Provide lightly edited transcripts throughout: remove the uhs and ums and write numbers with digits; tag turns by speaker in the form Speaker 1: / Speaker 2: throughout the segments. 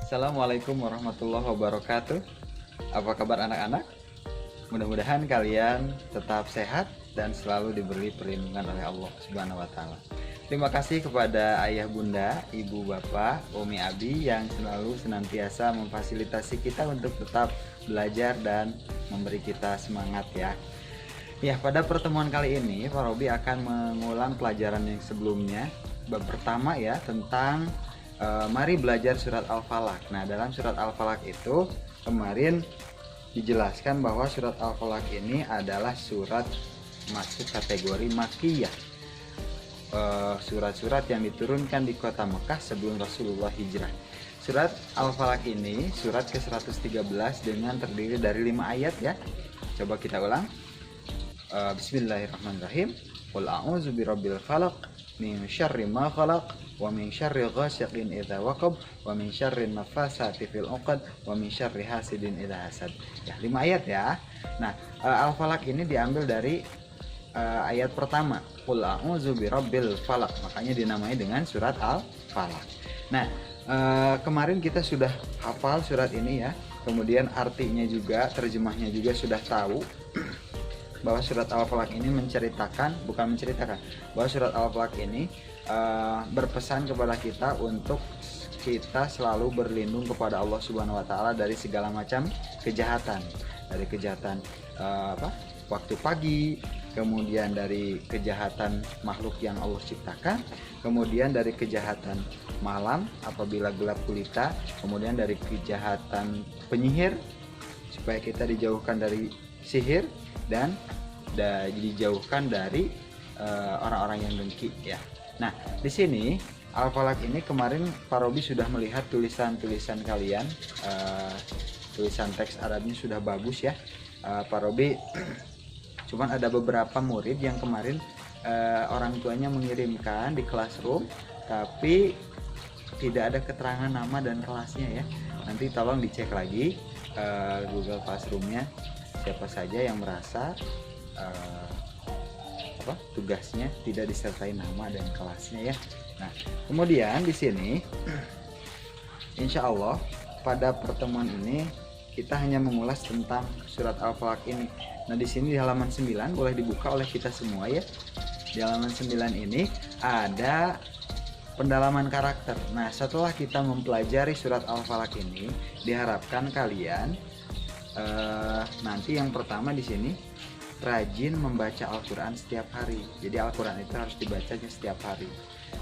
Speaker 1: Assalamualaikum warahmatullahi wabarakatuh. Apa kabar anak-anak? Mudah-mudahan kalian tetap sehat dan selalu diberi perlindungan oleh Allah Subhanahu wa taala. Terima kasih kepada ayah bunda, ibu bapak, umi abi yang selalu senantiasa memfasilitasi kita untuk tetap belajar dan memberi kita semangat ya. Ya, pada pertemuan kali ini Pak Robi akan mengulang pelajaran yang sebelumnya. Bab pertama ya tentang mari belajar surat Al-Falaq. Nah, dalam surat Al-Falaq itu kemarin dijelaskan bahwa surat Al-Falaq ini adalah surat masuk kategori Makkiyah. Surat-surat yang diturunkan di kota Mekah sebelum Rasulullah hijrah. Surat Al-Falaq ini surat ke-113 dengan terdiri dari 5 ayat ya. Coba kita ulang. Bismillahirrahmanirrahim. Qul a'udzu birabbil falaq min syarri ma khalaq wa min syarri ghasiqin idza waqab wa min syarri nafasati fil 'uqad wa min syarri hasidin idza hasad. Ya, 5 ayat ya. Nah, Al-Falaq ini diambil dari ayat pertama, Qul a'udzu birabbil falaq. Makanya dinamai dengan surat Al-Falaq. Nah, kemarin kita sudah hafal surat ini ya. Kemudian artinya juga, terjemahnya juga sudah tahu. Bahwa surat Al-Falaq ini bahwa surat Al-Falaq ini berpesan kepada kita untuk kita selalu berlindung kepada Allah Subhanahu wa taala dari segala macam kejahatan. Dari kejahatan waktu pagi, kemudian dari kejahatan makhluk yang Allah ciptakan, kemudian dari kejahatan malam apabila gelap gulita, kemudian dari kejahatan penyihir supaya kita dijauhkan dari sihir dan dijauhkan dari orang-orang yang dengki ya. Nah, di sini Al-Falaq ini kemarin Pak Robi sudah melihat tulisan-tulisan kalian, tulisan teks Arabnya sudah bagus ya. Pak Robi cuman ada beberapa murid yang kemarin orang tuanya mengirimkan di classroom tapi tidak ada keterangan nama dan kelasnya ya. Nanti tolong dicek lagi Google Classroom-nya siapa saja yang merasa tugasnya tidak disertai nama dan kelasnya ya. Nah, kemudian di sini insya Allah pada pertemuan ini kita hanya mengulas tentang surat Al-Falaq ini. Nah, di sini di halaman 9 boleh dibuka oleh kita semua ya. Di halaman 9 ini ada pendalaman karakter. Nah, setelah kita mempelajari surat Al-Falaq ini, diharapkan kalian nanti yang pertama di sini rajin membaca Al-Quran setiap hari. Jadi Al-Quran itu harus dibacanya setiap hari.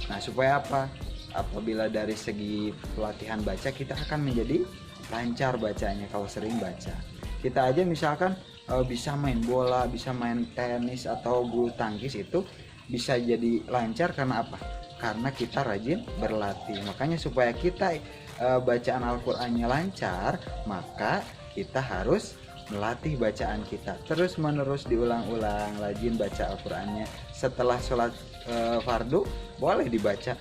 Speaker 1: Nah, supaya apa? Apabila dari segi pelatihan baca kita akan menjadi lancar bacanya kalau sering baca. Kita aja misalkan bisa main bola, bisa main tenis atau bulu tangkis itu bisa jadi lancar karena apa? Karena kita rajin berlatih. Makanya supaya kita bacaan Al-Qur'annya lancar, maka kita harus melatih bacaan kita terus menerus, diulang-ulang, rajin baca Al-Qur'annya. Setelah sholat fardu boleh dibaca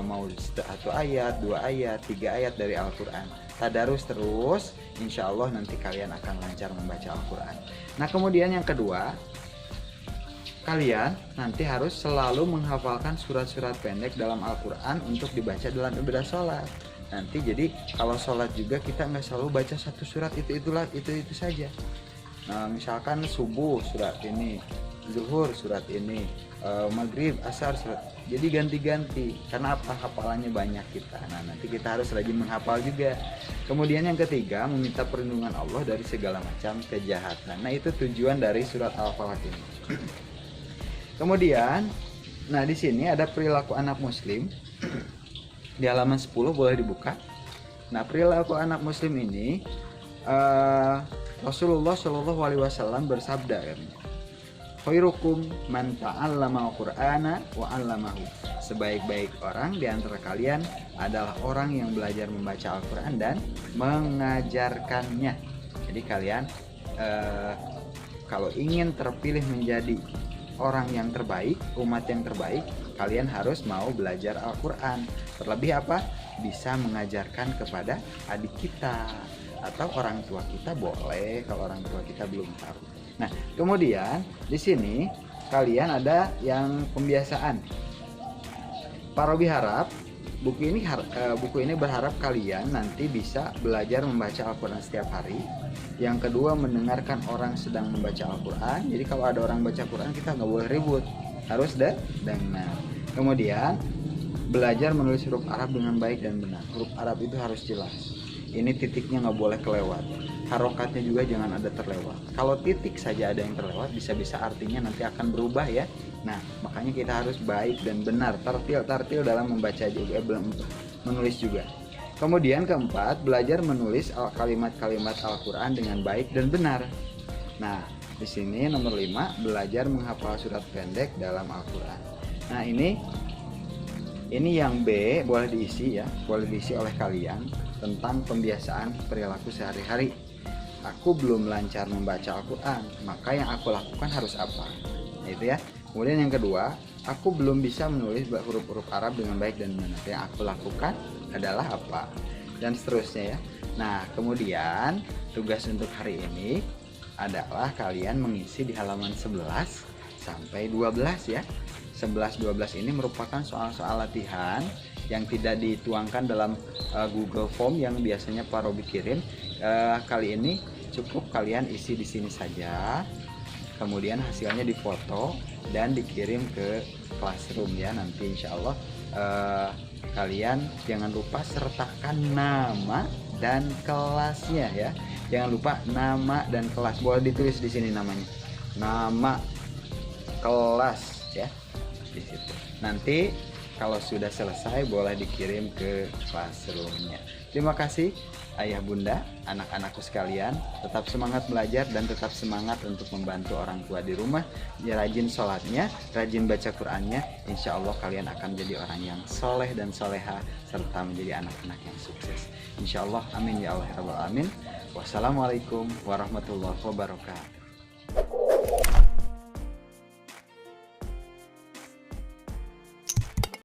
Speaker 1: mau 1 ayat, 2 ayat, 3 ayat dari Al-Qur'an. Tadarus terus, insya Allah nanti kalian akan lancar membaca Al-Qur'an. Nah, kemudian yang kedua, kalian nanti harus selalu menghafalkan surat-surat pendek dalam Al-Qur'an untuk dibaca dalam ibadah sholat. Nanti jadi kalau sholat juga kita nggak selalu baca satu surat itu saja. Nah, misalkan subuh surat ini, zuhur surat ini, maghrib, asar surat. Jadi ganti-ganti karena apa? Hafalannya banyak kita. Nah, nanti kita harus rajin menghafal juga. Kemudian yang ketiga, meminta perlindungan Allah dari segala macam kejahatan. Nah, itu tujuan dari surat Al-Falaq ini. Kemudian, nah di sini ada perilaku anak muslim. Di halaman 10 boleh dibuka. Nah, perilaku anak muslim ini Rasulullah Shallallahu alaihi wasallam bersabda katanya, khairukum man ta'allama al-Qur'ana wa 'allamahu. Sebaik-baik orang di antara kalian adalah orang yang belajar membaca Al-Qur'an dan mengajarkannya. Jadi kalian kalau ingin terpilih menjadi orang yang terbaik, umat yang terbaik, kalian harus mau belajar Al-Qur'an. Terlebih apa? Bisa mengajarkan kepada adik kita atau orang tua kita boleh kalau orang tua kita belum tahu. Nah, kemudian di sini kalian ada yang pembiasaan. Pak Robi harap buku ini berharap kalian nanti bisa belajar membaca Al-Quran setiap hari. Yang kedua, mendengarkan orang sedang membaca Al-Quran. Jadi kalau ada orang baca Quran, kita nggak boleh ribut, harus dengar. Kemudian belajar menulis huruf Arab dengan baik dan benar. Huruf Arab itu harus jelas. Ini titiknya nggak boleh kelewat. Harokatnya juga jangan ada terlewat. Kalau titik saja ada yang terlewat, bisa-bisa artinya nanti akan berubah ya. Nah, makanya kita harus baik dan benar, tartil dalam membaca juga, menulis juga. Kemudian keempat, belajar menulis kalimat-kalimat Al-Quran dengan baik dan benar. Nah, di sini nomor 5, belajar menghafal surat pendek dalam Al-Quran. Nah, ini yang B boleh diisi ya, boleh diisi oleh kalian tentang pembiasaan perilaku sehari-hari. Aku belum lancar membaca Al-Quran, maka yang aku lakukan harus apa? Nah, itu ya. Kemudian yang kedua, aku belum bisa menulis huruf-huruf Arab dengan baik dan benar. Yang aku lakukan adalah apa? Dan seterusnya ya. Nah, kemudian tugas untuk hari ini adalah kalian mengisi di halaman 11 sampai 12 ya. 11-12 ini merupakan soal-soal latihan yang tidak dituangkan dalam Google Form yang biasanya Pak Robi kirim. Kali ini cukup kalian isi di sini saja. Kemudian hasilnya difoto dan dikirim ke classroom ya. Nanti insya Allah kalian jangan lupa sertakan nama dan kelasnya ya. Jangan lupa nama dan kelas, boleh ditulis di sini namanya, nama, kelas ya di situ. Nanti kalau sudah selesai boleh dikirim ke classroomnya. Terima kasih ayah bunda, anak-anakku sekalian. Tetap semangat belajar dan tetap semangat untuk membantu orang tua di rumah. Ya, rajin sholatnya, rajin baca Qurannya. Insya Allah kalian akan menjadi orang yang soleh dan soleha serta menjadi anak-anak yang sukses. Insya Allah, amin ya Allah ya Rabbal alamin. Wassalamualaikum warahmatullahi wabarakatuh.